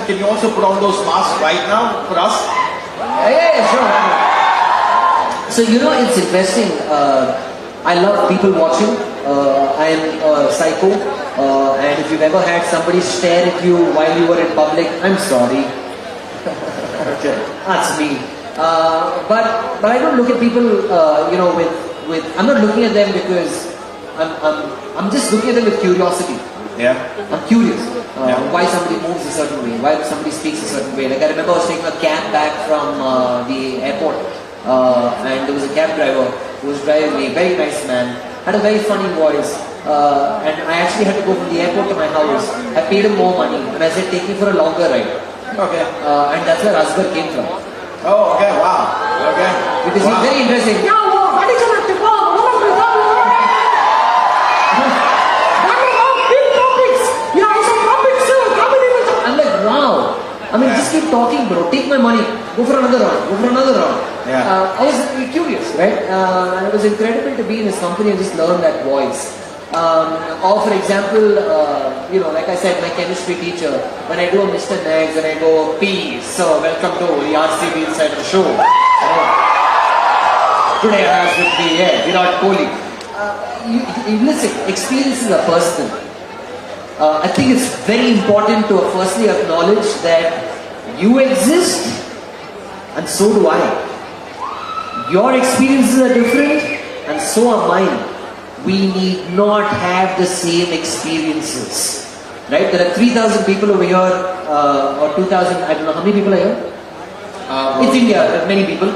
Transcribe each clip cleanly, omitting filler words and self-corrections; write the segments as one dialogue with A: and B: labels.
A: Can you also put on those masks right now for us?
B: Yeah, sure. So it's interesting. I love people watching. I am a psycho, and if you've ever had somebody stare at you while you were in public, I'm sorry.
A: Okay.
B: That's me. But I don't look at people, with I'm not looking at them because I'm just looking at them with curiosity.
A: Yeah.
B: I'm curious why somebody moves a certain way, why somebody speaks a certain way. Like I remember I was taking a cab back from the airport, and there was a cab driver who was driving me, very nice man, had a very funny voice, and I actually had to go from the airport to my house. I paid him more money, and I said, take me for a longer ride.
A: Okay.
B: And that's where Asghar came from.
A: Oh, okay, wow. Okay.
B: Because he's very interesting. I'm like, wow. I mean, just keep talking, bro. Take my money. Go for another round. Go for another round.
A: Yeah.
B: I was curious, right? And it was incredible to be in his company and just learn that voice. Or for example, like I said, my chemistry teacher, when I do a Mr. Nags and I go, peace, so welcome to the RCB inside the show. Today I have with me, Virat Kohli. Listen, experiences are personal. I think it's very important to firstly acknowledge that you exist and so do I. Your experiences are different and so are mine. We need not have the same experiences. Right? There are 3,000 people over here, or 2,000, I don't know, how many people are here? It's India, there are many people.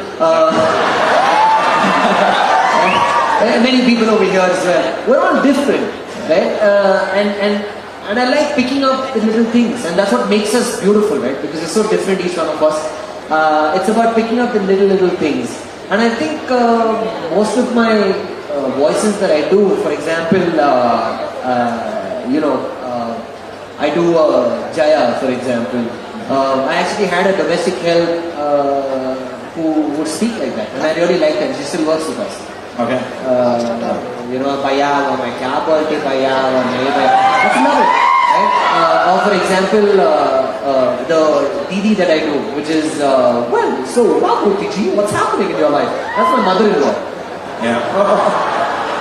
B: Many people over here as well. We're all different, right? And I like picking up the little things, and that's what makes us beautiful, right? Because it's so different, each one of us. It's about picking up the little things. And I think most of my voices that I do, for example, I do Jaya, for example. I actually had a domestic help who would speak like that, and I really liked her. She still works with us.
A: Okay.
B: Baya, or my kya bolte baya, or nahi baya. I love it, right? Or for example, the Didi that I do, which is, so Babuti ji, what's happening in your life? That's my mother-in-law.
A: Yeah.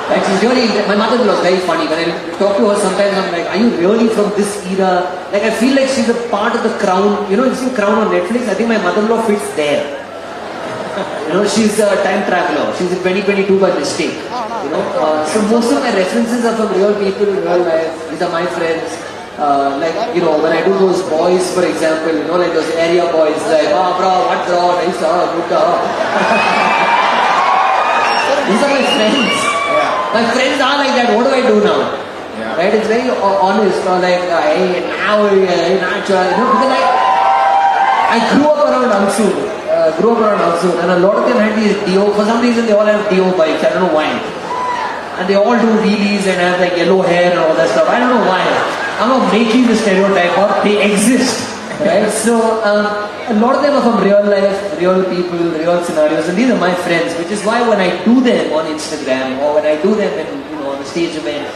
B: Like she's really, my mother-in-law is very funny. When I talk to her sometimes, I'm like, are you really from this era? Like I feel like she's a part of the Crown. You see Crown on Netflix? I think my mother-in-law fits there. She's a time traveler. She's in 2022 by mistake. So most of my references are from real people in real life. These are my friends. When I do those boys, for example, like those area boys, like, bro, what bro, nice, good. These are my friends.
A: Yeah.
B: My friends are like that. What do I do now?
A: Yeah.
B: Right? It's very honest. Or like, hey, now, because I grew up around Amsu. And a lot of them had these Dio. For some reason, they all have Dio bikes. I don't know why. And they all do wheelies and have like yellow hair and all that stuff. I don't know why. I'm not making the stereotype up. They exist. Right? So, a lot of them are from real life, real people, real scenarios. And these are my friends. Which is why when I do them on Instagram or when I do them in, on a stage event,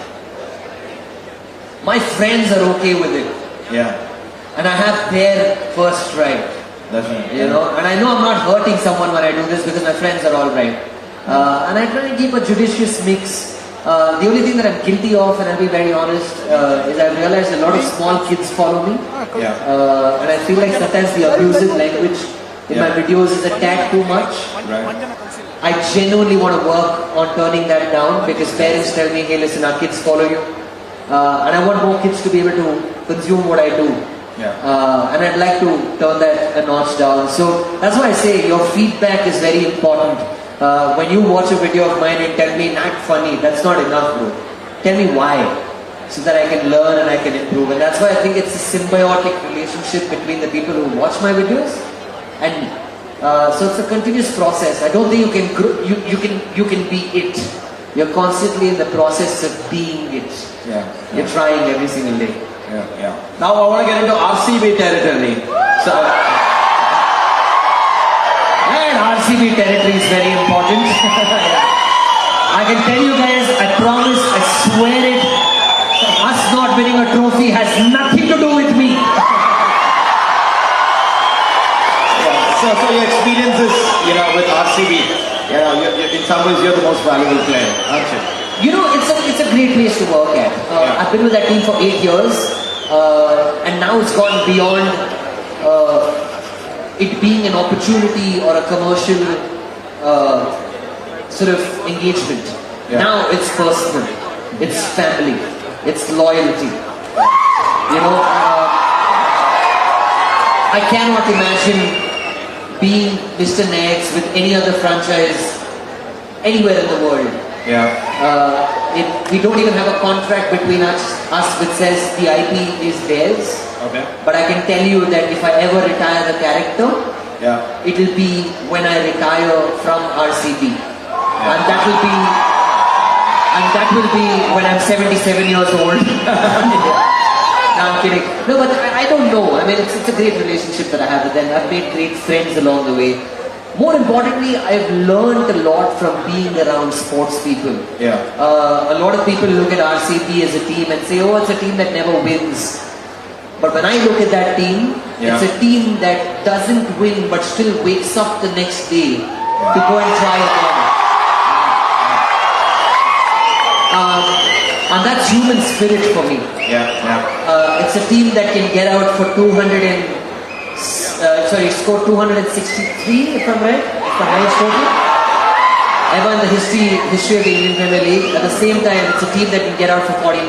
B: my friends are okay with it.
A: Yeah.
B: And I have their first right.
A: That's right.
B: And I know I'm not hurting someone when I do this because my friends are all right. And I try to keep a judicious mix. The only thing that I'm guilty of, and I'll be very honest, is I've realized a lot of small kids follow me.
A: Yeah.
B: And I feel like sometimes the abusive language in my videos is a tad too much.
A: Right.
B: I genuinely want to work on turning that down because parents tell me, hey listen, our kids follow you. And I want more kids to be able to consume what I do.
A: Yeah.
B: And I'd like to turn that a notch down. So that's why I say your feedback is very important. When you watch a video of mine and tell me not funny, that's not enough, bro. Tell me why, so that I can learn and I can improve. And that's why I think it's a symbiotic relationship between the people who watch my videos and me. So it's a continuous process. I don't think you can be it. You're constantly in the process of being it.
A: Yeah.
B: You're trying every single day.
A: Yeah. Now I want to get into RCB territory. So,
B: and RCB territory is very important. I can tell you guys, I promise, I swear it, us not winning a trophy has nothing to do with me.
A: So your experiences, with RCB, in some ways you're the most valuable player, aren't you?
B: It's a great place to work at.
A: Yeah.
B: I've been with that team for 8 years, and now it's gone beyond it being an opportunity or a commercial sort of engagement.
A: Yeah.
B: Now it's personal, it's family, it's loyalty. I cannot imagine being Mr. Nags with any other franchise anywhere in the world.
A: Yeah.
B: We don't even have a contract between us which says the IP is theirs.
A: Okay.
B: But I can tell you that if I ever retire the character,
A: Yeah.
B: it will be when I retire from RCB.
A: Yeah.
B: And that will be when I'm 77 years old. No, I'm kidding. No, but I don't know. I mean, it's a great relationship that I have with them. I've made great friends along the way. More importantly, I've learned a lot from being around sports people.
A: Yeah.
B: A lot of people look at RCB as a team and say, oh, it's a team that never wins. But when I look at that team, it's a team that doesn't win but still wakes up the next day to go and try again. And that's human spirit for me.
A: Yeah.
B: It's a team that can get out for score 263, if I'm right. It's the highest total ever in the history of the Indian Premier League. At the same time, it's a team that can get out for 49.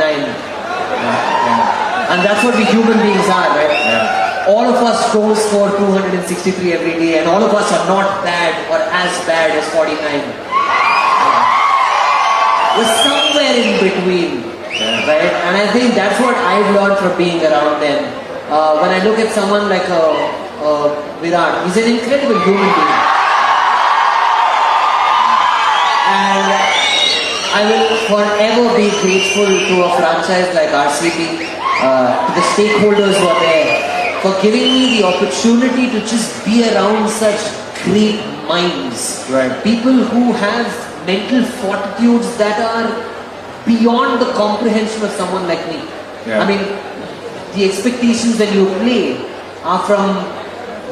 B: And that's what we human beings are, right?
A: Yeah.
B: All of us don't score 263 every day, and all of us are not bad or as bad as 49. We're somewhere in between, right? And I think that's what I've learned from being around them. When I look at someone like Virat, he's an incredible human being. And I will forever be grateful to a franchise like RCB, to the stakeholders who are there, for giving me the opportunity to just be around such great minds.
A: Right.
B: People who have mental fortitudes that are beyond the comprehension of someone like me.
A: Yeah.
B: I mean, the expectations when you play are from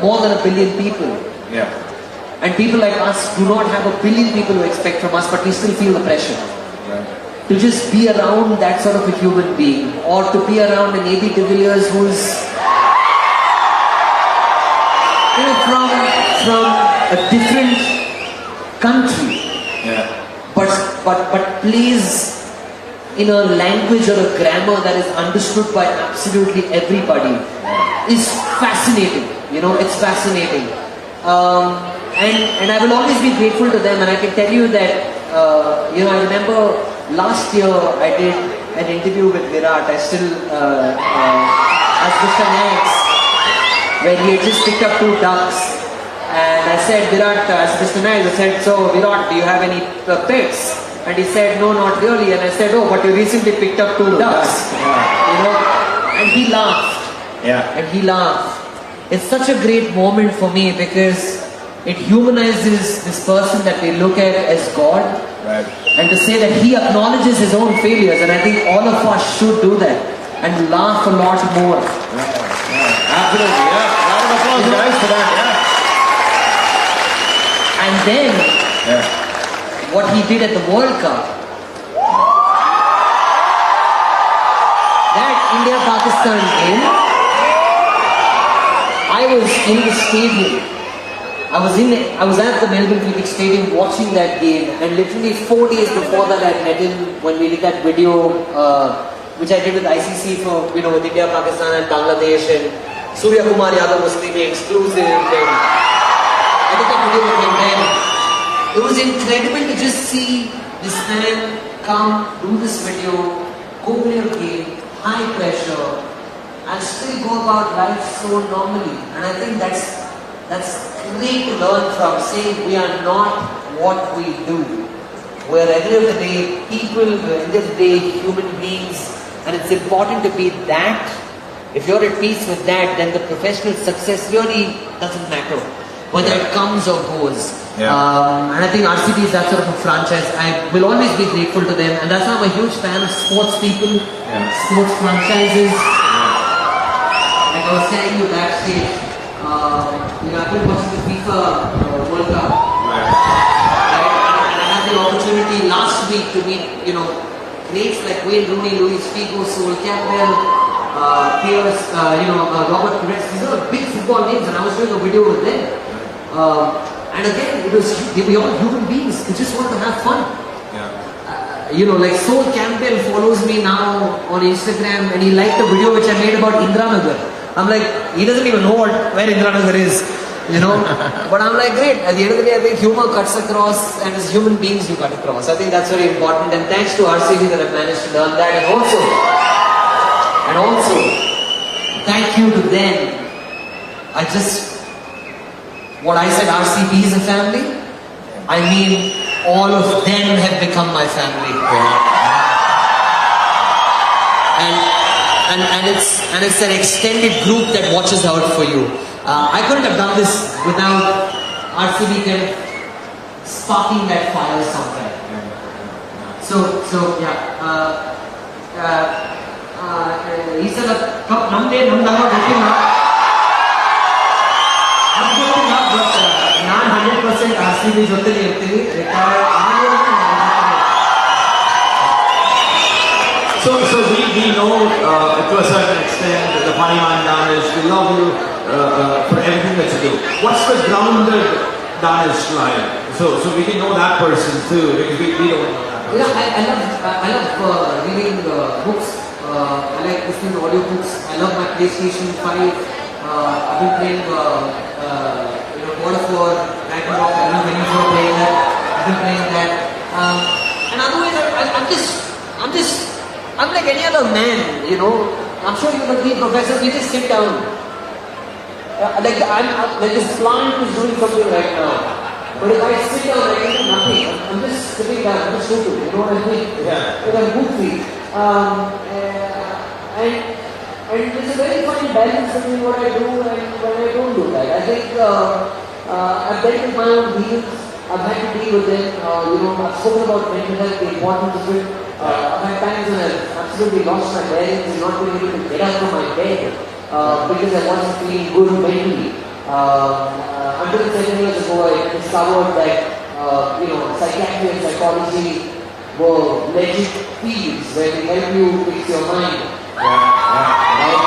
B: more than 1 billion people.
A: Yeah.
B: And people like us do not have 1 billion people who expect from us, but we still feel the pressure.
A: Right.
B: To just be around that sort of a human being, or to be around an AB de Villiers who's from a different country,
A: Yeah.
B: but plays in a language or a grammar that is understood by absolutely everybody is fascinating. It's fascinating. And I will always be grateful to them, and I can tell you that I remember last year I did an interview with Virat. I still as Mr. Nags, where he had just picked up 2 ducks. And I said, Virat, as Mr. Nags, I said, so Virat, do you have any pets? And he said, no, not really. And I said, oh, but you recently picked up 2 ducks. And he laughed.
A: Yeah.
B: And he laughed. It's such a great moment for me because it humanizes this person that we look at as God.
A: Right.
B: And to say that he acknowledges his own failures, and I think all of us should do that and laugh a lot more.
A: Absolutely. Yeah. Round of applause, guys, for that. Yeah.
B: And then what he did at the World Cup, that India-Pakistan game, I was in the stadium. I was at the Melbourne Cricket Stadium watching that game, and literally 4 days before that I met him when we did that video, which I did with ICC for, with India, Pakistan and Bangladesh, and Surya Kumar Yadav was streaming exclusive, and I did that video with him then. It was incredible to just see this man come, do this video, go play a game, high pressure, and still go about life so normally. And I think that's great to learn from, saying we are not what we do. We're at the end of the day people, we're at the end of the day human beings, and it's important to be that. If you're at peace with that, then the professional success really doesn't matter, whether it comes or goes.
A: Yeah.
B: And I think RCB is that sort of a franchise. I will always be grateful to them, and that's why I'm a huge fan of sports people, sports franchises. Like I was telling you backstage, I've been watching the FIFA World Cup.
A: Right.
B: And I had the opportunity last week to meet, greats like Wayne Rooney, Luis Figo, Sol Campbell, Pierce, Robert Pires. These are big football names, and I was doing a video with them. And again, they were all human beings who just wanted to have fun. Like Sol Campbell follows me now on Instagram, and he liked the video which I made about Indranagar. I'm like, he doesn't even know where Indranagar is, But I'm like, great. At the end of the day, I think humor cuts across, and as human beings, you cut across. I think that's very important, and thanks to RCB that I've managed to learn that. And also, thank you to them. What I said, RCB is a family. I mean, all of them have become my family. And it's an extended group that watches out for you. I couldn't have done this without RCB kind of sparking that fire somewhere. So yeah. He said, "Namde namdanga gottilla." But ನಾನು 100% RCB ಜೊತೆಲಿ ಇರ್ತೀನಿ.
A: So we know to a certain extent the funny man Danish. We love you for everything that you do. What's the grounded Danish line? So we can know that person too, because we don't know that person.
B: I love reading books. I like listening to audio books. I love my PlayStation 5. I've been playing God of War, Ragnarok. I love when you're playing that. I've been playing that. And otherwise, I'm like any other man, I'm sure you will be professors, we just sit down. I'm like this plant is doing something right now. But if I sit down, I can do nothing. I'm just sitting down, I'm just stupid, you know what I mean?
A: Yeah.
B: I'm goofy. And there's a very fine balance between what I do and what I don't do that. I think I've dealt with my own deals. I've had to deal with them. I've spoken about mental health, the importance of it. I've had times when I've absolutely lost my bearings and not been able to get up from my bed because I wasn't feeling good mentally. Until 7 years ago, I discovered that psychiatry and psychology were legit fields where they help you fix your mind. Right?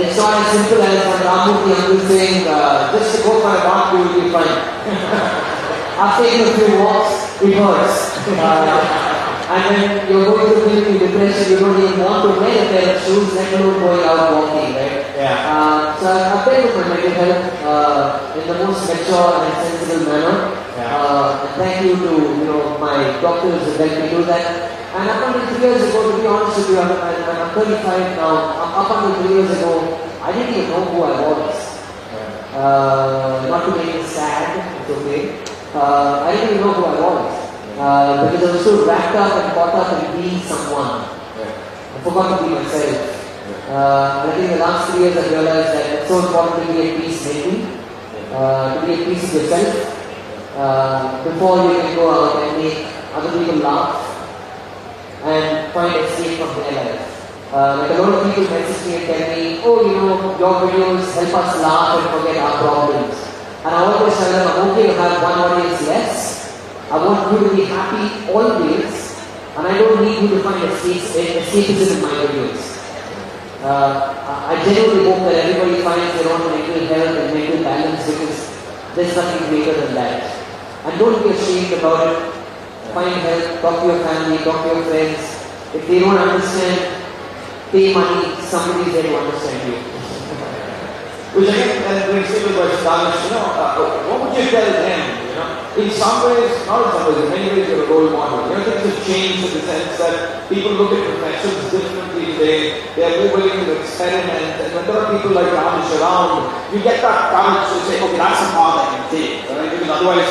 B: It's not as simple as Ramurthy uncle saying, just to go for a walk, you will be fine. I've taken a few walks, it hurts. And when you're going through clinical depression, you don't even want to wear a pair of shoes, let alone going out walking, right? So I've dealt with my mental health in the most mature and sensible manner. Thank you to my doctors who helped me do that. And up until 3 years ago, to be honest with you, I'm 35 now. Up until 3 years ago, I didn't even know who I was. Not to make it sad, it's okay. I didn't even know who I was. Because I was so wrapped up and caught up in being someone. I forgot to be myself. And I think the last 3 years I realized that it's so important to be at peace mentally, to be at peace with yourself, before you can go out and make other people laugh and find escape from their life. Like a lot of people message me and tell me, oh, your videos help us laugh and forget our problems. And I always tell them, I'm okay to have one audience less. I want you to be happy always, and I don't need you to find escapism in my videos. I genuinely hope that everybody finds their own mental health and mental balance, because there's nothing greater than that. And don't be ashamed about it. Find help, talk to your family, talk to your friends. If they don't understand, pay money, somebody's there to understand you.
A: Which again, brings me to the question, what would you tell them? In some ways, not in some ways, in many ways you're a role model. Things have changed in the sense that people look at professions differently today. They are more willing to experiment. And when there are people like Ramesh around, you get that courage to say, okay, that's a path I can take. Right? Because otherwise,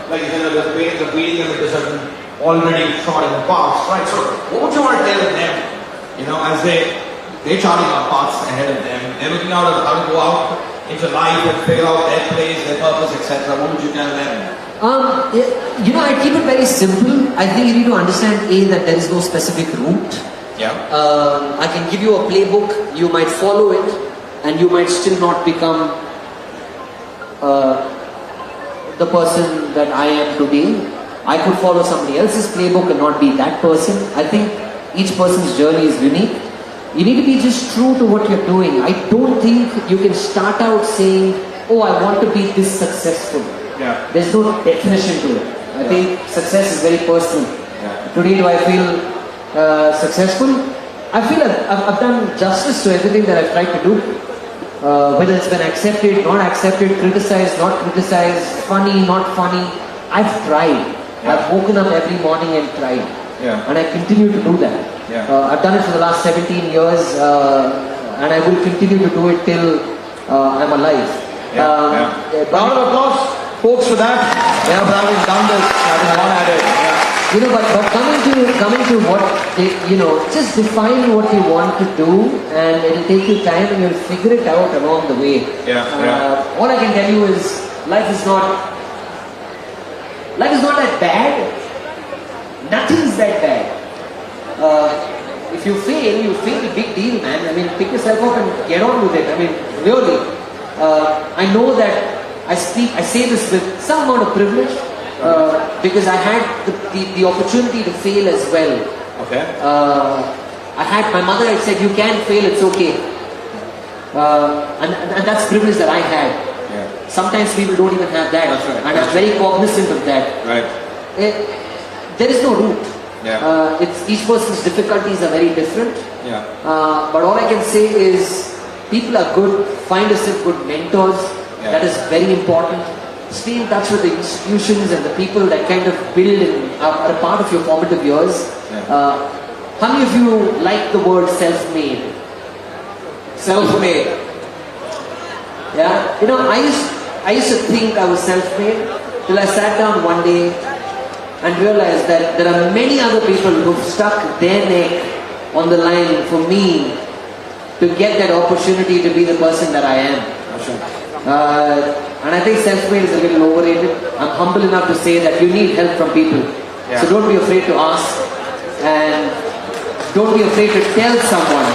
A: like you said, the parents are beating them into certain already trodden paths. Right? So, what would you want to tell them? As they're charting our paths ahead of them. They're looking out at how to go out into life and figure out their place, their purpose, etc. What would you tell them?
B: I keep it very simple. I think you need to understand that there is no specific route.
A: Yeah.
B: I can give you a playbook. You might follow it, and you might still not become the person that I am today. I could follow somebody else's playbook and not be that person. I think each person's journey is unique. You need to be just true to what you're doing. I don't think you can start out saying, oh, I want to be this successful.
A: Yeah.
B: There's no definition to it. I think success is very personal.
A: Yeah.
B: Today, do I feel successful? I feel I've done justice to everything that I've tried to do. Whether it's been accepted, not accepted, criticized, not criticized, funny, not funny. I've tried.
A: Yeah.
B: I've woken up every morning and tried.
A: Yeah.
B: And I continue to do that.
A: Yeah.
B: I've done it for the last 17 years and I will continue to do it till I'm alive.
A: Round of applause, folks, for that. Yeah, for having done this, having gone at it. Yeah.
B: You know, but coming to what, just define what you want to do and it'll take you time and you'll figure it out along the way. All I can tell you is life is not that bad. Nothing's that bad. If you fail a big deal, man. I mean, pick yourself up and get on with it. I mean, really. I know that I say this with some amount of privilege because I had the opportunity to fail as well.
A: Okay.
B: My mother had said, you can fail, it's okay. And that's privilege that I had.
A: Yeah.
B: Sometimes people don't even have that.
A: That's right.
B: And I'm very cognizant of that.
A: Right.
B: There is no route.
A: Yeah.
B: Each person's difficulties are very different.
A: Yeah.
B: But all I can say is, people are good. Find yourself good mentors.
A: Yeah.
B: That is very important. Stay in touch with the institutions and the people that kind of build and are a part of your formative years.
A: Yeah.
B: How many of you like the word self-made?
A: Self-made.
B: Yeah. You know, I used to think I was self-made till I sat down one day and realized that there are many other people who've stuck their neck on the line for me to get that opportunity to be the person that I am. And I think self-made is a little overrated. I'm humble enough to say that you need help from people.
A: Yeah.
B: So don't be afraid to ask and don't be afraid to tell someone.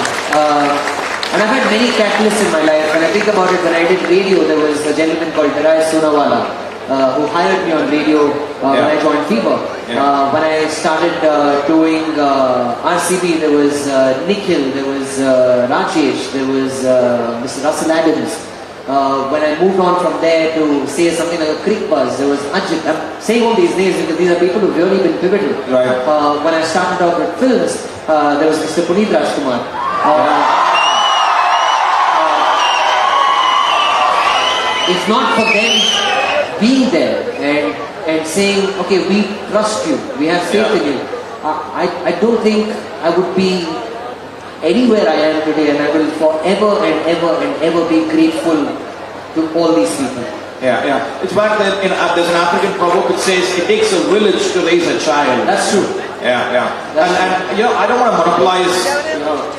B: And I've had many catalysts in my life. When I think about it, when I did radio, there was a gentleman called Dharai Sunawala who hired me on radio when I joined Fever.
A: Yeah.
B: When I started doing RCB, there was Nikhil, there was Rajesh, there was Mr. Russell Adams. When I moved on from there to say something like a Creek Buzz, there was Ajit. I'm saying all these names because these are people who've really been pivotal.
A: Right.
B: When I started out with films, there was Mr. Puneet Rajkumar. If not for them being there and saying, okay, we trust you, we have faith in you, I don't think I would be anywhere I am today, and I will forever and ever be grateful to all these people.
A: Yeah. It's back that there's an African proverb that says it takes a village to raise a child.
B: That's true.
A: Yeah. And I don't want to monopolize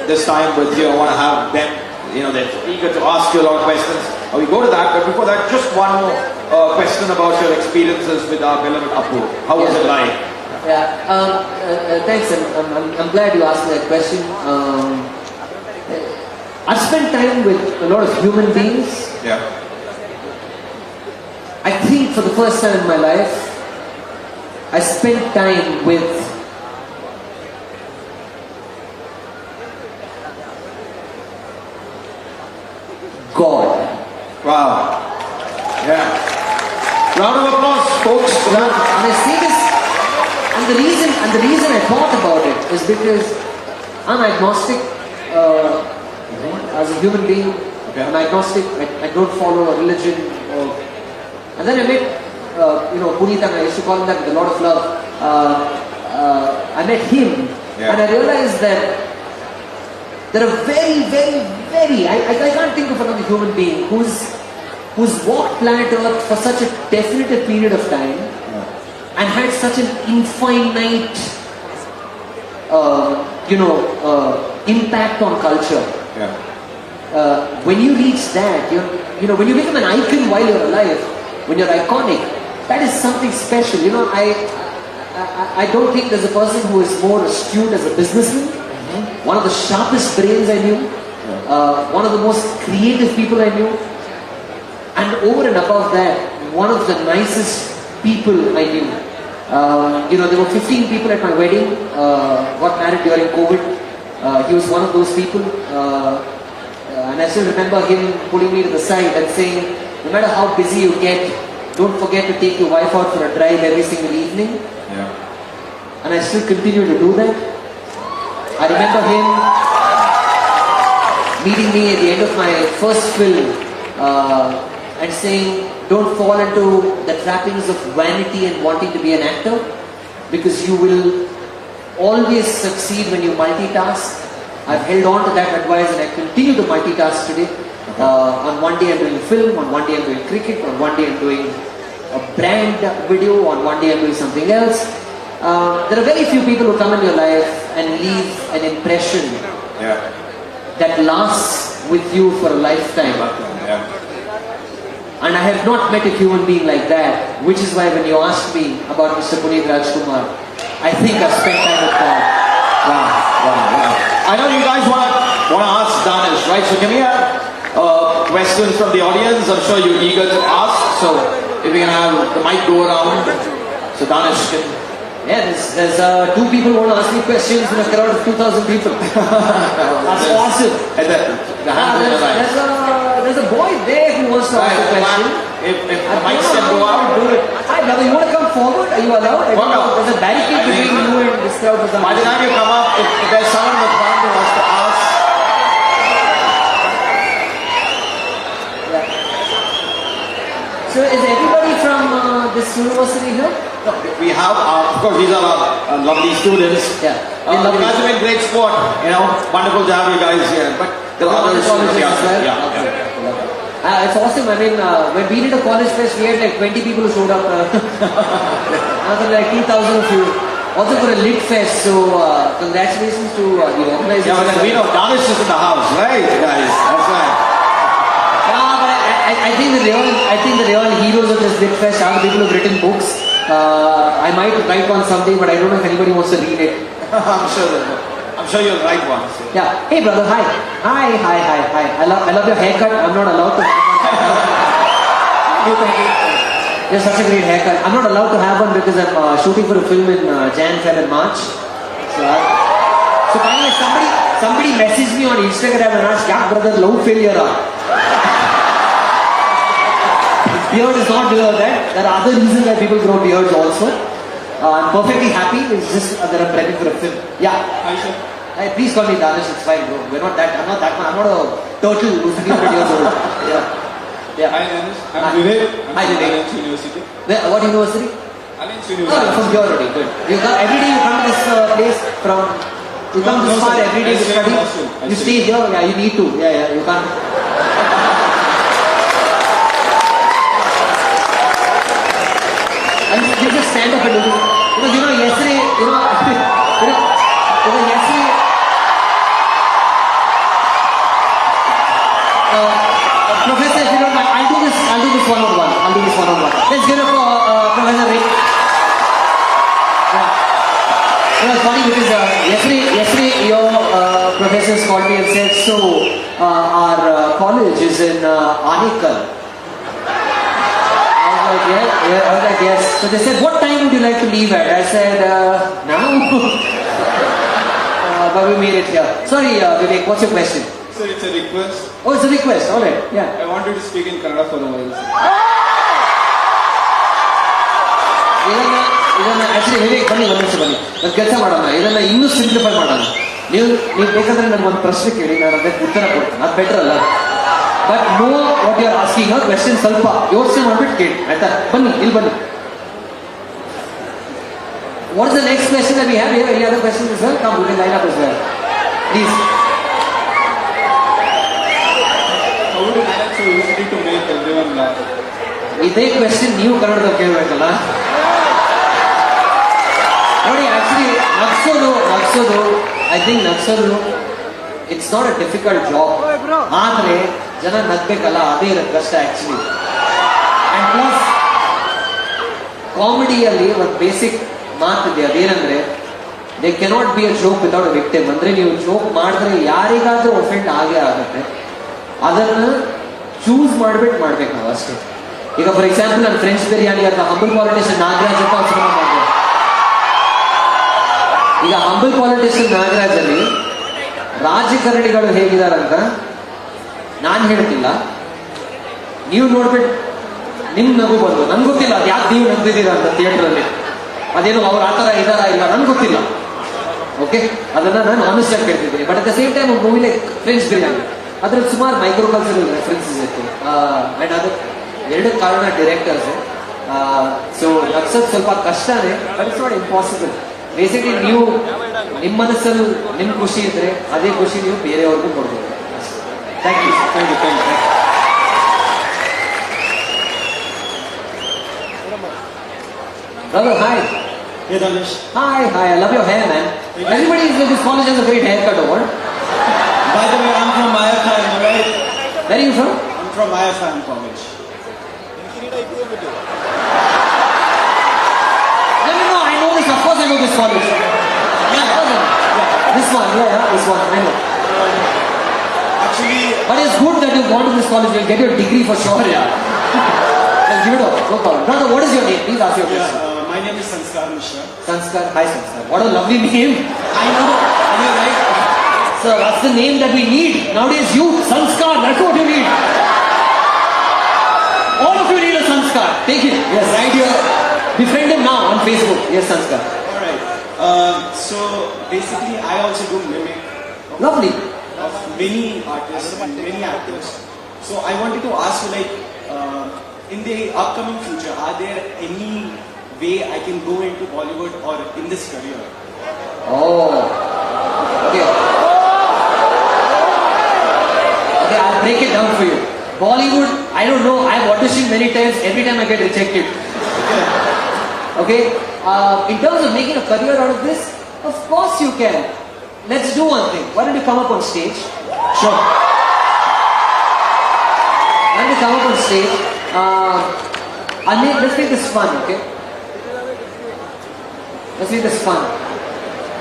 A: this time with you. I want to have them. They're eager to ask you a lot of questions. We go to that, but before that, just one more question about your experiences with our beloved Apu. How was it like?
B: Yeah, thanks. I'm glad you asked me that question. I've spent time with a lot of human beings.
A: Yeah.
B: I think for the first time in my life, I spent time with God.
A: Wow. Yeah. Round of applause, folks.
B: And I say this, and the reason I thought about it is because I'm agnostic as a human being.
A: Okay.
B: I'm agnostic. I don't follow a religion. And then I met, Puneet, and I used to call him that with a lot of love. I met him, and I realized that there are very, I can't think of another human being who's walked planet Earth for such a definitive period of time and had such an infinite, impact on culture.
A: Yeah.
B: When you reach that, when you become an icon while you're alive, when you're iconic, that is something special. I don't think there's a person who is more astute as a businessman. One of the sharpest brains I knew. one of the most creative people I knew. And over and above that, one of the nicest people I knew. There were 15 people at my wedding, got married during COVID. He was one of those people. And I still remember him pulling me to the side and saying, no matter how busy you get, don't forget to take your wife out for a drive every single evening.
A: Yeah.
B: And I still continue to do that. I remember him meeting me at the end of my first film and saying, don't fall into the trappings of vanity and wanting to be an actor, because you will always succeed when you multitask. I've held on to that advice and I continue to multitask today. On one day I'm doing film, on one day I'm doing cricket, on one day I'm doing a brand video, on one day I'm doing something else. There are very few people who come in your life and leave an impression that lasts with you for a lifetime. And I have not met a human being like that, which is why when you asked me about Mr. Puneet Rajkumar, I think I've spent time with God.
A: Wow. I know you guys want to ask Danish, right? So can we have questions from the audience? I'm sure you're eager to ask. So if we can have the mic go around, so Danish can.
B: Yeah, there's two people who want to ask me questions in a crowd of 2,000 people. That's awesome. There's a boy there who wants to ask a question.
A: If the mics can go out.
B: Hi, brother, you want to come forward? Are you allowed? There's a barricade between you and this crowd.
A: By the time you come up, if there's someone in the front who wants to ask.
B: Yeah. So is everybody from this university here?
A: No, we have, of course, these are our lovely students.
B: Yeah.
A: You guys have been great sport. Wonderful to have you guys here. But there are other colleges as well.
B: It's awesome. I mean, when we did a college fest, we had like 20 people who showed up. Another like 2,000 of you. Also for a lit fest. So congratulations to the organizers.
A: Yeah, but we know Danish is in the house, right, guys? That's right.
B: But I think the real heroes of this lit fest are the people who've written books. I might write one someday, but I don't know if anybody wants to read it.
A: I'm sure you'll write one. So.
B: Yeah. Hey brother, hi. Hi. I love your haircut. I'm not allowed to have one. You have such a great haircut. I'm not allowed to have one because I'm shooting for a film in Jan, Feb and March. So finally somebody messaged me on Instagram and asked, yeah brother, love failure. Beard is not that. There are other reasons why people grow beards also. I'm perfectly happy. It's just that I'm prepping for a film. Yeah.
C: Hi, sir.
B: Hey, please call me Danish. It's fine, bro. I'm not that man. I'm not a turtle who's 300 years old. Yeah.
C: Hi, Danish. I'm Vivek.
B: Hi,
C: I'm
B: Vivek.
C: from Alliance University.
B: What university?
C: Alliance
B: Oh,
C: University.
B: you're from here already. Good. Every day you come to this place from. You come this far every day to study. You stay here. Yeah, you need to. Yeah. You can't. And you just stand up and do this. Yesterday, Professor, if you don't mind, I'll do this one-on-one. Let's give it up for Professor Rick. It's funny because yesterday your professors called me and said, so our college is in Anekal. I was like, yes. So they said, what time would you like to leave at? I said, now. But we made it here. Sorry, Vivek, what's your question?
C: Sir, it's a request.
B: Oh, it's a request. All right. Yeah.
C: I want you to speak in Kannada for a while.
B: Actually, Vivek, ಬನ್ನಿ ಕೆಲಸ ಮಾಡೋಣ ಇದನ್ನ ಇನ್ನೂ simplify ಮಾಡೋಣ. ನೀವು ಬೇಕಂದ್ರೆ ನನಗೊಂದು ಪ್ರಶ್ನೆ ಕೇಳಿ, ನಾನು ಅದಕ್ಕೆ ಉತ್ತರ ಕೊಡ್ತೀನಿ. ಅದು ಬೆಟರ್ ಅಲ್ಲ? But know what you are asking. Her question ಸ್ವಲ್ಪ ಯೋಚನೆ ಮಾಡ್ಬಿಟ್ಟು ಕೇಳಿ, ಆಯ್ತಾ? ಬನ್ನಿ, ಇಲ್ಲಿ ಬನ್ನಿ. What is the next question that we have here? Any other questions as well? Come, we can line up as well. Please.
C: How would you manage your university to make everyone laugh?
B: ಇದೇ question ನೀವು ಕನ್ನಡದಲ್ಲಿ ಕೇಳಬೇಕಲ್ಲ. ನೋಡಿ, actually ನಗ್ಸೋದು I think it's not a difficult job. ಆದರೆ ಜನ ನಗ್ಬೇಕಲ್ಲ, ಅದೇ ಇರೋದು ಕಷ್ಟ ಆಕ್ಚುಲಿ. ಅಂಡ್ ಪ್ಲಸ್ ಕಾಮಿಡಿಯಲ್ಲಿ ಒಂದು ಬೇಸಿಕ್ ಮಾತಿದೆ, ಅದೇನಂದ್ರೆ they cannot be a joke without a victim. ಅಂದ್ರೆ ನೀವು ಜೋಕ್ ಮಾಡಿದ್ರೆ ಯಾರಿಗಾದ್ರೂ ಒಫೆಂಡ್ ಆಗೇ ಆಗುತ್ತೆ. ಅದನ್ನ ಚೂಸ್ ಮಾಡ್ಬೇಕು ನಾವು ಅಷ್ಟೇ. ಈಗ ಫಾರ್ ಎಕ್ಸಾಂಪಲ್ ನಾನು ಫ್ರೆಂಚ್ ಬಿರಿಯಾನಿ ಅಥವಾ ಹಂಬಲ್ ಪಾಲಿಟಿಷಿಯನ್ ನಾಗರಾಜ್ ಅಂತ ಒಂದು ಸಿನಿಮಾ ಮಾಡಿದೆ. ಈಗ ಹಂಬಲ್ ಪಾಲಿಟಿಷಿಯನ್ ನಾಗರಾಜ್ ಅಲ್ಲಿ ರಾಜಕಾರಣಿಗಳು ಹೇಗಿದಾರಂತ ನಾನು ಹೇಳ್ತಿಲ್ಲ, ನೀವು ನೋಡ್ಬಿಟ್ಟು ನಿಮ್ ನಗು ಬಂದು ನನ್ಗೆ ಗೊತ್ತಿಲ್ಲ ಅದು ಯಾಕೆ ನೀವು ನಗ್ದಿದ್ದೀರಾ ಅಂತ ಥಿಯೇಟರ್ ಅಲ್ಲಿ. ಅದೇನು ಅವ್ರು ಆ ಥರ ಇದಾರ ಇಲ್ಲ ನನ್ಗೆ ಗೊತ್ತಿಲ್ಲ. ಓಕೆ, ಅದನ್ನ ನಾನು ಆನೆಸ್ಟ್ ಆಗಿ ಕೇಳ್ತಿದ್ದೀನಿ. But at the same time movie like French Biryani ಅದ್ರಲ್ಲಿ ಸುಮಾರು ಮೈಕ್ರೋ ಕಲ್ಚರಲ್ ರೆಫರೆನ್ಸಸ್ ಇತ್ತು. ಅಂಡ್ ಅದು ಎರಡು ಕಾರಣ ಡೈರೆಕ್ಟರ್ಸ್. ಸೊ ನಗ್ಸೋದು ಸ್ವಲ್ಪ ಕಷ್ಟನೇ, but it's not impossible. Basically ನೀವು ನಿಮ್ಮ ಮನಸ್ಸಲ್ಲಿ ನಿಮ್ ಖುಷಿ ಇದ್ರೆ ಅದೇ ಖುಷಿ ನೀವು ಬೇರೆಯವ್ರಿಗೂ ಕೊಡ್ಬೋದು. Thank you. Brother, hi.
C: Hey Danish.
B: Hi, I love your hair, man. Everybody in this college has a great haircut, or what?
C: By the way, I'm from IFM, right?
B: Where are you from?
C: I'm from IFM college.
B: No, I know this. Of course, I know this college. Yeah. This one, this one. I know.
C: Actually,
B: But it's good that you've gone to this college. You'll get your degree for sure, yeah. Let's give it up. No problem. Brother, what is your name? Please ask your question.
C: my name is Sanskar Mishra.
B: Sanskar. Hi, Sanskar. What a lovely name.
C: I know, right?
B: So that's the name that we need. Nowadays, youth. Sanskar, that's what you need. All of you need a Sanskar. Take it. Yes, right here. Befriend him now on Facebook. Yes, Sanskar.
C: Alright. So basically, I also do mimic
B: Lovely.
C: of many artists, many actors. So I wanted to ask you, like, in the upcoming future, are there any way I can go into Bollywood or in this career?
B: Oh. Okay. Okay, I'll break it down for you. Bollywood, I don't know. I've auditioned many times. Every time I get rejected. Okay. In terms of making a career out of this, of course you can. Let's do one thing. Why don't you come up on stage?
C: Sure.
B: Why don't you come up on stage? Let's make this fun, okay? Let's make this fun.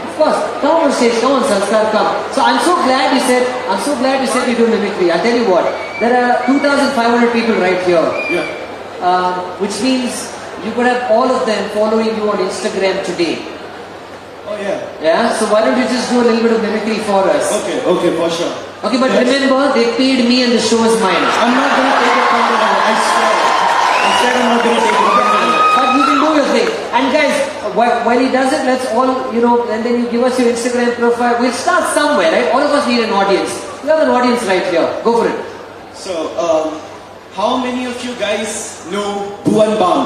B: Of course, come on stage, come on Sanskar, come. So I'm so glad you said you do mimicry. I'll tell you what, there are 2,500 people right here.
C: Yeah.
B: Which means you could have all of them following you on Instagram today.
C: Oh yeah.
B: Yeah, so why don't you just do a little bit of mimicry for us?
C: Okay, for sure.
B: Okay, but remember, they paid me and the show is mine.
C: I'm not gonna take it from you. I swear I'm not gonna take it from you.
B: But you can do your thing. And guys, while he does it, let's all, and then you give us your Instagram profile. We'll start somewhere, right? All of us need an audience. We have an audience right here. Go for it.
C: So, how many of you guys know Bhuvan Bam?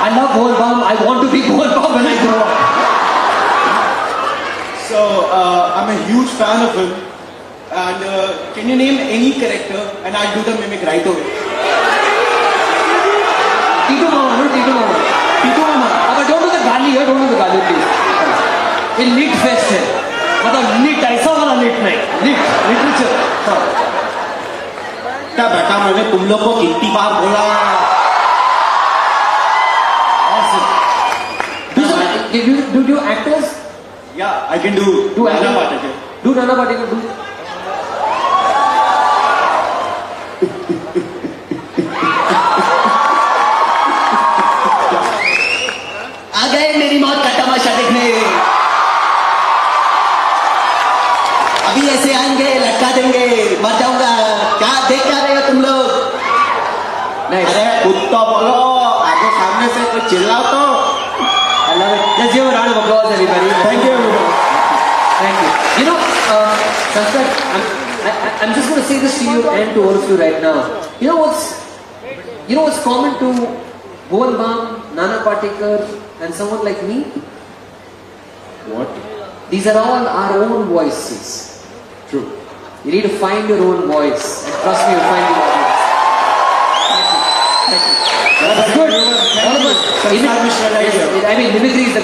B: I love Bhuvan Bam. I want to be Bhuvan Bam when I grow up.
C: So, I'm a huge fan of him. And can you name any character and I'll do the mimic right away?
B: Titu Mama, no Titu Mama.
C: Titu Mama.
B: But don't do the gali here, don't do the gali please. In lit fest hai. मतलब lit ऐसा वाला lit नहीं. Lit, literature.
C: क्या बेटा मैंने तुम लोग को कितनी बार बोला?
B: Awesome. Do you actors?
C: Yeah, I can do
B: acting.
C: Nana Patekar.
B: Do Nana Patekar, do.
C: आ गए मेरी मौत का तमाशा देखने। अभी ऐसे आएंगे लटका देंगे मर जाऊंगा। क्या देख क्या रहे हो तुम लोग?
B: Nice.
C: अरे कुत्ता बोलो आगे सामने से कुछ चिल्लाओ तो।
B: I love it. Let's give a round of applause, everybody.
C: Thank you.
B: Thank you. Sanskar, I'm just going to say this to you and to all of you right now. You know what's common to Bhuvan Bam, Nana Patekar, and someone like me?
C: What?
B: These are all our own voices.
C: True.
B: You need to find your own voice, and trust me, you'll find your own voice. Thank you. That's good. All of us. I mean, mimicry is a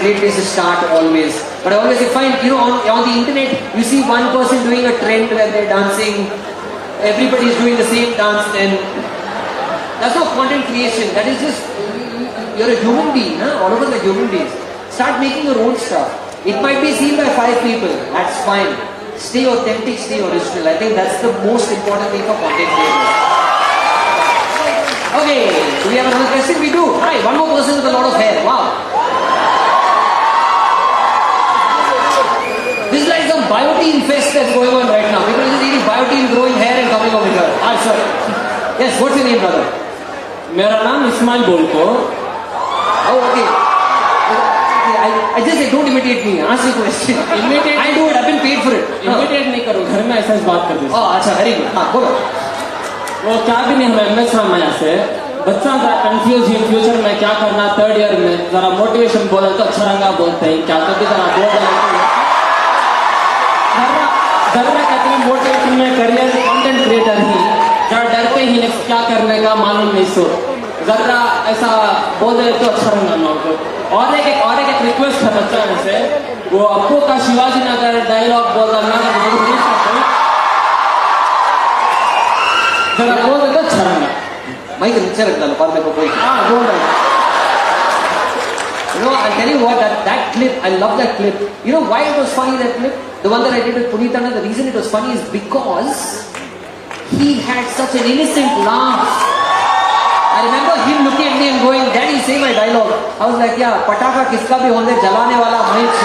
B: great place to start always. But I always find, on the internet, you see one person doing a trend where they're dancing, everybody is doing the same dance, and that's not content creation. That is just, you're a human being, huh? All of us are human beings. Start making your own stuff. It might be seen by 5 people. That's fine. Stay authentic, stay original. I think that's the most important thing for content creators. Okay, do we have another question? We do. Hi, one more person with a lot of hair. Wow. This is like some biotine fest that's going on right now. People are just eating biotine, growing hair and coming over here. Hi, sir. Yes, what's your name, brother?
D: मेरा नाम Ismail बोलको.
B: Oh, okay. I just say don't imitate me. Ask me a question.
D: Imitate.
B: I do it. I've been paid for it.
D: Imitate नहीं करो. घर में ऐसा बात कर दे.
B: Oh, अच्छा, very good. हाँ, बोलो.
D: वो क्या भी नहीं हमें एमएस रामाया से बच्चा जरा कंफ्यूज है फ्यूचर में क्या करना 3rd ईयर में जरा मोटिवेशन बोले तो अच्छा रंगा बोलते हैं क्या कभी जरा बोल जरा कहते हैं मोटिवेशन में करियर कंटेंट क्रिएटर ही जरा डरते ही नेक्स्ट क्या करने का मालूम नहीं सो जरा ऐसा बोल दे तो अच्छा रंगा ना को और एक रिक्वेस्ट है बच्चा से वो आपको का शिवाजी नगर डायलॉग बोल रहा मैं जरा बोल दे तो अच्छा रंगा
B: Mike, नीचे रख डालो, बाद में कोई.
D: बोल रहा
B: You know, I'll tell you what, that clip, I love that clip. You know why it was funny, that clip? The one that I did with Puneet Anand, the reason it was funny is because he had such an innocent laugh. I remember him looking at me and going, Daddy, say my dialogue. I was like, yeah, pataka kiska bhi honde jalane wala Mahich.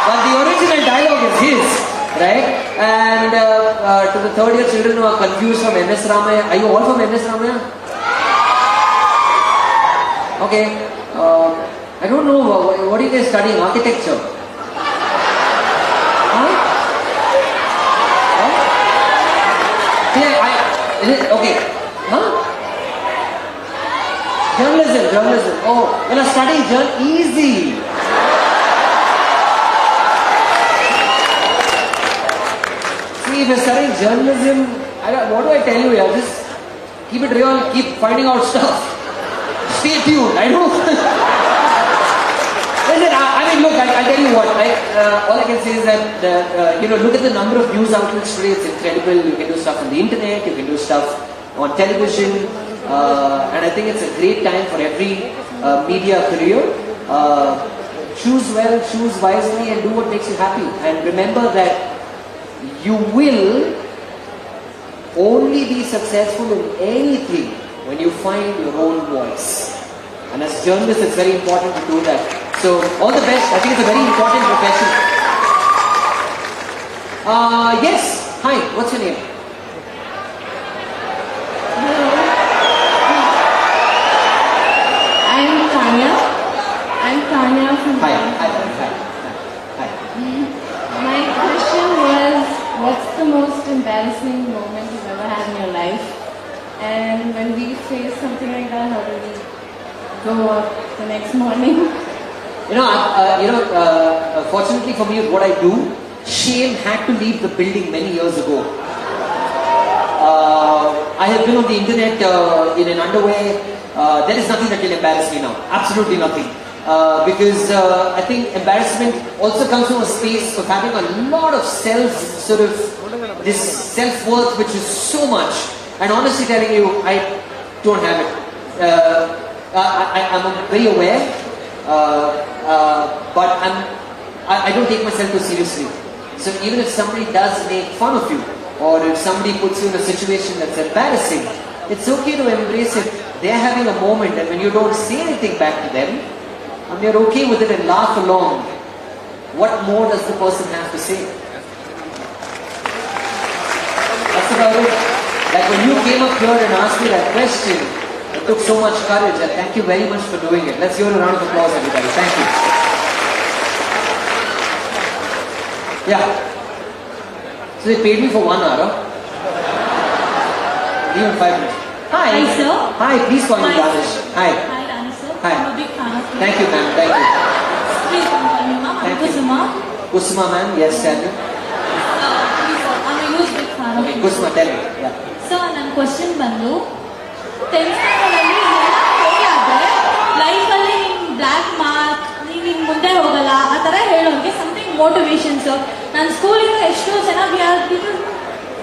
B: But the original dialogue is his. Right? And to the 3rd year children who are confused from MS Ramaya, are you all from MS Ramaya? Okay. I don't know, what are you guys studying? Architecture? Huh? Yeah, is it? Okay. Huh? Journalism. Oh, when I study easy. If you're studying journalism, what do I tell you here? Just keep it real, keep finding out stuff. Stay tuned. I don't know. Listen, I mean, look, I'll tell you what. All I can say is that, look at the number of news outlets today. It's incredible. You can do stuff on the internet. You can do stuff on television. And I think it's a great time for every media career. Choose well, choose wisely, and do what makes you happy. And remember that you will only be successful in anything when you find your own voice. And as journalists, it's very important to do that. So, all the best. I think it's a very important profession. Yes. Hi, what's your name?
E: Hello. I'm Tanya from
B: Hi.
E: My question was, what's the most embarrassing moment you've ever had in your life? And when we face something like that, how do we go up the next morning?
B: Fortunately for me, with what I do, shame had to leave the building many years ago. I have been on the internet in an underwear. There is nothing that can embarrass me now. Absolutely nothing. Because I think embarrassment also comes from a space of having a lot of this self-worth which is so much. And honestly telling you, I don't have it. I'm very aware, but I don't take myself too seriously. So even if somebody does make fun of you, or if somebody puts you in a situation that's embarrassing, it's okay to embrace it. They're having a moment, and when you don't say anything back to them, and they're okay with it and laugh along, what more does the person have to say? That's about it. Like when you came up here and asked me that question, it took so much courage, and thank you very much for doing it. Let's give a round of applause, everybody. Thank you. Yeah. So they paid me for 1 hour. Even 5 minutes. Hi.
F: Hi, sir.
B: Hi, please call me
F: Hi,
B: Danish.
F: sir.
B: Hi.
F: Hi, Danish, sir.
B: Hi.
F: I'm a big fan of you.
B: Thank you, ma'am. Thank you.
F: Please don't call me ma'am. I'm
B: Thank you.
F: Kusuma.
B: Kusma, ma'am. Yes, tell me.
F: Please, sir. I'm a huge big fan of you.
B: Kusma, tell me. Yeah.
F: Sir, ನನ್ನ question ಬಂದು 10th standard ಅಲ್ಲಿ ಹೇಳಿದ್ರೆ ಲೈಫಲ್ಲಿ ನಿನ್ black mark ನೀನ್ ಮುಂದೆ ಹೋಗಲ್ಲ ಆ ಥರ ಹೇಳೋರಿಗೆ ಸಮಥಿಂಗ್ ಮೋಟಿವೇಶನ್ ಸರ್. ನಾನು ಸ್ಕೂಲಿಂದ ಎಷ್ಟೋ ಚೆನ್ನಾಗಿ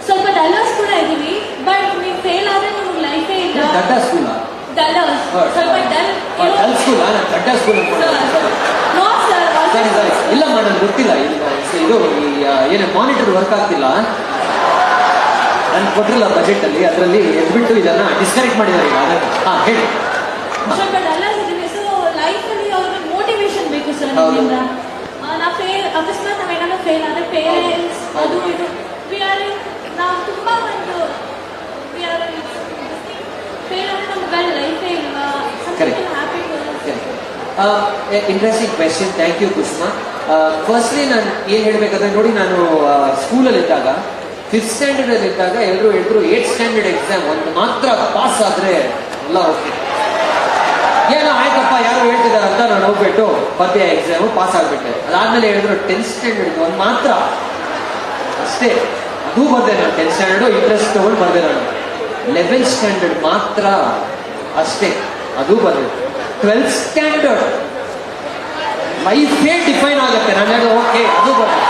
F: ಸ್ವಲ್ಪ ಡಲ್ಲರ್ಸ್ ಕೂಡ ಇದ್ದೀವಿ, ಬಟ್ ನೀವು ಫೇಲ್ ಆದರೆ ನಿಮ್ಗೆ ಲೈಫೇ ಇಲ್ಲ.
B: Dada school.
F: ಡಲ್ಲರ್ಸ್ ಸ್ವಲ್ಪ ಡಲ್
B: ಡಲ್ ಸ್ಕೂಲ್ ನಾನು ದಡ್ಡ ಸ್ಕೂಲ್
F: ನೋ ಸರ್
B: ಸರಿ ಸರಿ ಇಲ್ಲಮ್ಮ ನನಗೆ ಗೊತ್ತಿಲ್ಲ ಇದು ಏನು ಮಾನಿಟರ್ ವರ್ಕ್ ಆಗ್ತಿಲ್ಲ ನಾನು ಕೊಟ್ಟಿರಲ್ಲ ಬಜೆಟ್ ಅಲ್ಲಿ ಅದರಲ್ಲಿ ಎದ್ಬಿಟ್ಟು ಇದನ್ನ ಡಿಸ್ಕನೆಕ್ಟ್ ಮಾಡಿದ್ದಾರೆ ಈಗ ಹೇಳಿ
F: ಸ್ವಲ್ಪ ಡಲ್ ಆಗಿದ್ದೀನಿ. ಸೊ ಲೈಫಲ್ಲಿ ಅವ್ರಿಗೆ ಮೋಟಿವೇಶನ್ ಬೇಕು ಸರ್ ನಿಮ್ಮಿಂದ. ನಾವು ಫೇಲ್ ಅಕಸ್ಮಾತ್ ನಾವೇನಾದ್ರು ಫೇಲ್ ಆದರೆ ಪೇರೆಂಟ್ಸ್ ಅದು ಇದು ನಾವು ತುಂಬ ಒಂದು ಫೇಲ್ ಆದರೆ ನಮ್ಗೆ ಲೈಫೇ ಇಲ್ವಾ happy.
B: Interesting question, thank you Kusuma. Firstly ನಾನು ಏನು ಹೇಳಬೇಕಾದ್ರೆ ನೋಡಿ, ನಾನು ಸ್ಕೂಲಲ್ಲಿ ಇದ್ದಾಗ 5th ಸ್ಟ್ಯಾಂಡರ್ಡ್ ಇದ್ದಾಗ ಎಲ್ಲರೂ ಹೇಳಿದ್ರು 8th ಸ್ಟ್ಯಾಂಡರ್ಡ್ ಎಕ್ಸಾಮ್ ಒಂದು ಮಾತ್ರ ಪಾಸ್ ಆದರೆ ಎಲ್ಲ ಹೋಗ್ತೀನಿ. ಏನೋ ಆಯ್ತಪ್ಪ ಯಾರು ಹೇಳ್ತಿದ್ದಾರೆ ಅಂತ ನಾನು ಹೋಗ್ಬಿಟ್ಟು ಪದ್ಯ ಎಕ್ಸಾಮು ಪಾಸ್ ಆಗ್ಬಿಟ್ಟೆ. ಅದಾದ್ಮೇಲೆ ಹೇಳಿದ್ರು 10th ಸ್ಟ್ಯಾಂಡರ್ಡ್ ಒಂದು ಮಾತ್ರ ಅಷ್ಟೇ, ಅದು ಬರ್ದೆ ನಾನು 10th ಸ್ಟ್ಯಾಂಡರ್ಡು ಇಂಟ್ರೆಸ್ಟ್ ತಗೊಂಡು ಬರ್ದೆ ನಾನು. 11th ಸ್ಟ್ಯಾಂಡರ್ಡ್ ಮಾತ್ರ ಅಷ್ಟೇ, ಅದು ಬರ್ದೆ. 12th ಸ್ಟ್ಯಾಂಡರ್ಡ್ ಲೈಫೇ ಡಿಫೈನ್ ಆಗುತ್ತೆ. ನಾನು ಹೇಳೋ ಓಕೆ ಅದು ಬರ್ದೆ.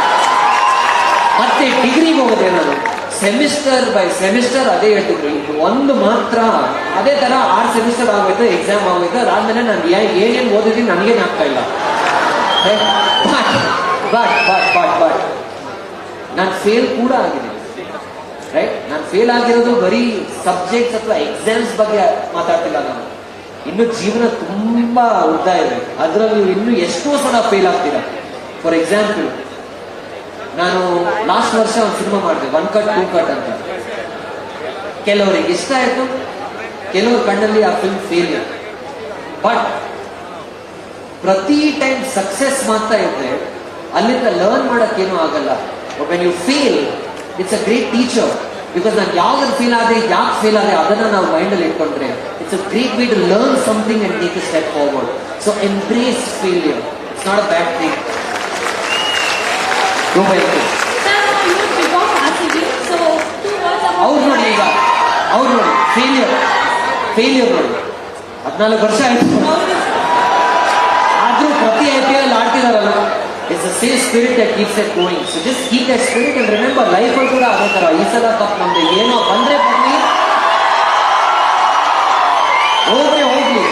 B: ಮತ್ತೆ ಡಿಗ್ರಿಗೆ ಹೋಗೋದೆ ನಾನು ಸೆಮಿಸ್ಟರ್ ಬೈ ಸೆಮಿಸ್ಟರ್ ಅದೇ ಹೇಳ್ತಿದ್ರು, ಇದು ಒಂದು ಮಾತ್ರ. ಅದೇ ತರ 6 ಸೆಮಿಸ್ಟರ್ ಆಗೋಯ್ತು, ಎಕ್ಸಾಮ್ ಆಗೋಯ್ತು. ಅದಾದ್ಮೇಲೆ ನಾನು ಏನೇನು ಓದಿದ್ದೀನಿ ನನಗೇನು ಆಗ್ತಾ ಇಲ್ಲ. ಬಟ್ ನಾನು ಫೇಲ್ ಕೂಡ ಆಗಿದ್ದೀನಿ, ರೈಟ್? ನಾನು ಫೇಲ್ ಆಗಿರೋದು ಬರೀ ಸಬ್ಜೆಕ್ಟ್ಸ್ ಅಥವಾ ಎಕ್ಸಾಮ್ಸ್ ಬಗ್ಗೆ ಮಾತಾಡ್ತಿಲ್ಲ ನಾನು. ಇನ್ನು ಜೀವನ ತುಂಬಾ ಉದ್ದ ಇದೆ, ಅದರಲ್ಲಿ ಇನ್ನು ಎಷ್ಟೋ ಸಲ ಫೇಲ್ ಆಗ್ತೀರಾ. ಫಾರ್ ಎಕ್ಸಾಂಪಲ್, ನಾನು ಲಾಸ್ಟ್ ವರ್ಷ ಒಂದು ಸಿನಿಮಾ ಮಾಡಿದೆ, 1 ಕಟ್ 2 ಕಟ್ ಅಂತ. ಕೆಲವರಿಗೆ ಇಷ್ಟ ಆಯ್ತು, ಕೆಲವ್ರ ಕಣ್ಣಲ್ಲಿ ಆ ಫಿಲ್ಮ್ ಫೇಲ್ಯೂರ್. ಬಟ್ ಪ್ರತಿ ಟೈಮ್ ಸಕ್ಸಸ್ ಮಾಡ್ತಾ ಇದ್ರೆ ಅಲ್ಲಿಂದ ಲರ್ನ್ ಮಾಡೋಕ್ಕೇನು ಆಗಲ್ಲ. When you fail, it's a great teacher. Because ನಾನು ಯಾವ್ದು ಫೇಲ್ ಆದ್ರೆ, ಯಾಕೆ ಫೇಲ್ ಆದ್ರೆ ಅದನ್ನ ನಾವು ಮೈಂಡಲ್ಲಿ ಇಟ್ಕೊಂಡ್ರೆ it's a great way to learn something and take a step forward. So embrace failure, it's not a bad thing. ಅವ್ರು ನೋಡಿ, ಈಗ ಅವ್ರು ನೋಡಿ ಫೇಲ್ಯೂರ್ ನೋಡಿ 14 ವರ್ಷ ಆಯ್ತು, ಆದ್ರೂ ಪ್ರತಿ IPL ಆಡ್ತಿದಾರಲ್ಲ. It's a same spirit that keeps it going. So just keep that spirit and remember, life ಅಲ್ಲಿ ಕೂಡ ಅದೇ ತರ. ಈ ಸಲ ಕಪ್ ನಮ್ದು, ಏನೋ ಬಂದ್ರೆ ಬರ್ಲಿ, ಹೋಗ್ಲಿ,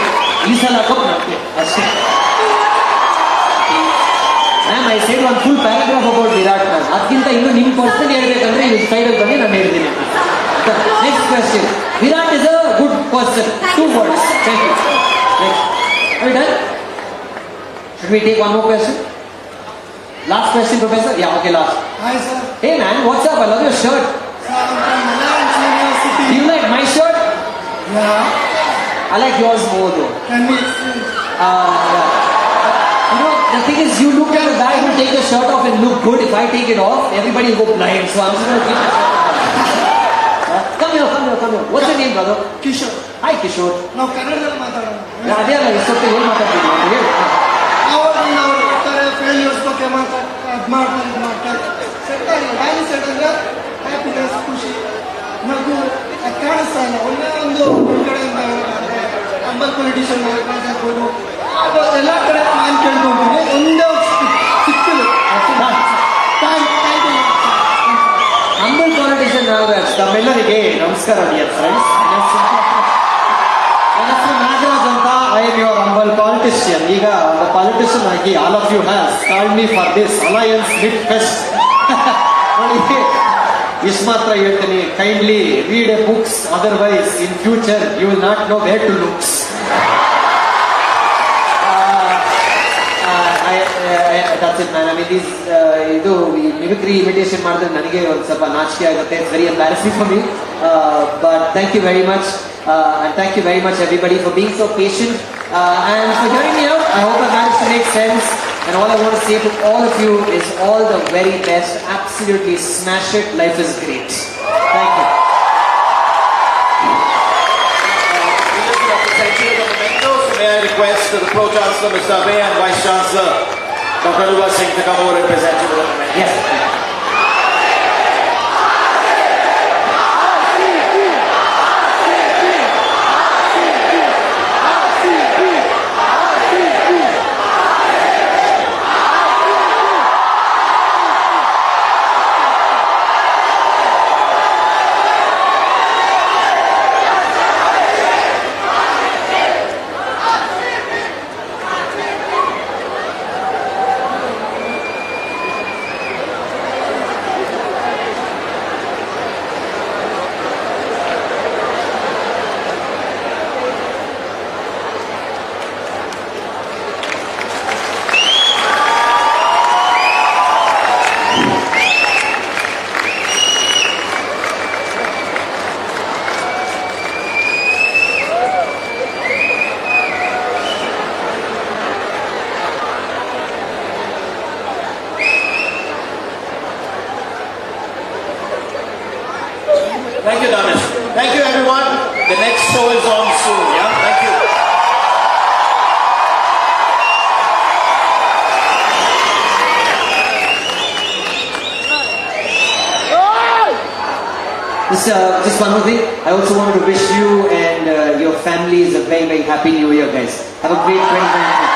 B: ಈ ಸಲ ಕಪ್ ನಮ್ಗೆ ಅಷ್ಟೇ. ಮ್ಯಾಮ್, ಐ ಸೈಡ್ ಒಂದು full paragraph about Virat ma'am. ಅದಕ್ಕಿಂತ ಇನ್ನು ನಿಮ್ಮ ಪರ್ಸನಲ್ ಹೇಳ್ಬೇಕಂದ್ರೆ ಈ ಸೈಡಲ್ಲಿ ಬಂದು ನಾನು ಹೇಳ್ತೀನಿ. Next question. Virat is a good person. 2 words. Thank you. Next. Are we done? Should we take one more question? Last question, Professor? Yeah, okay, last.
G: Hi, sir.
B: Hey man, what's up? I love your shirt.
G: Sir, I'm from Malayalam University.
B: Do you like my shirt?
G: Yeah.
B: I like yours more though.
G: Can we explain?
B: Yeah. You know, the thing is, you look at the guy who take the shirt off and look good. If I take it off, everybody will go blind. So I'm just going to keep my shirt on. Come here. What's your name, brother?
G: Kishore.
B: Hi, Kishore.
G: ನಾವು ಕನ್ನಡದಲ್ಲಿ ಮಾತಾಡೋಣ.
B: ಅದೇ ಅಲ್ಲ, ಇಷ್ಟೊತ್ತು ಏನು ಮಾತಾಡ್ತಿದ್ವಿ ಅಂತ ಹೇಳಿ.
G: ನಾವು ಫೇಲ್ಯೂರ್ಸ್ ಬಗ್ಗೆ ಮಾಡ್ತಾರೆ ಸೆಟ್ ಆಗಿಲ್ಲ. ಡ್ಯಾನ್ಸ್ ಸೆಟ್ ಅಂದರೆ ಹ್ಯಾಪಿನೆಸ್, ಖುಷಿ, ನಗು ಅದು ಕಾಣಿಸ್ತಾ ಇಲ್ಲ. ಒಂದೇ ಒಂದು ಕಡೆಯಿಂದ ಅಂಬಲ್ ಪೊಲಿಟಿಷಿಯನ್ ಆಗ್ಬೋದು, ಎಲ್ಲ ಕಡೆ ನಾನು ಕೇಳ್ಕೊಂತೀನಿ, ಒಂದೇ ಸಿಕ್ಕಿಲ್ಲ.
B: ಹಂಬಲ್ ಪಾಲಿಟಿಷಿಯನ್ ನಾಗರಾಜ್, ತಮ್ಮೆಲ್ಲರಿಗೆ ನಮಸ್ಕಾರ ಡಿಯರ್ ಫ್ರೆಂಡ್ಸ್. ನನ್ನ ಹೆಸರು ನಾಗರಾಜ್ ಅಂತ. I am your humble politician. ಈಗ ಪಾಲಿಟಿಷಿಯನ್ ಆಗಿ all of you has called me for this Alliance Lit Fest. ನೋಡಿ, ಇಷ್ಟು ಮಾತ್ರ ಹೇಳ್ತೀನಿ, kindly read a books, otherwise in future you will not know where to looks. That's it, man. I mean, ಇದು mimicry imitation ಮಾಡಿದ್ರೆ ನನಗೆ ಒಂದು ಸ್ವಲ್ಪ ನಾಚಿಕೆ ಆಗುತ್ತೆ. It's very embarrassing for me. But thank you very much. And thank you very much everybody for being so patient and for hearing me out. I hope I managed to make sense. And all I want to say to all of you is all the very best. Absolutely smash it. Life is great. Thank you.
A: May I request the Pro-Chancellor, Mr. Abhay, and Vice-Chancellor, Dr. Ruba Singh, to come over and present you with the memento.
B: Yes.
H: Thank you, Danish. Thank you, everyone. The next show is on soon. Yeah, thank you.
B: Just one more thing. I also wanted to wish you and your families a very, very happy New Year, guys. Have a great 2023.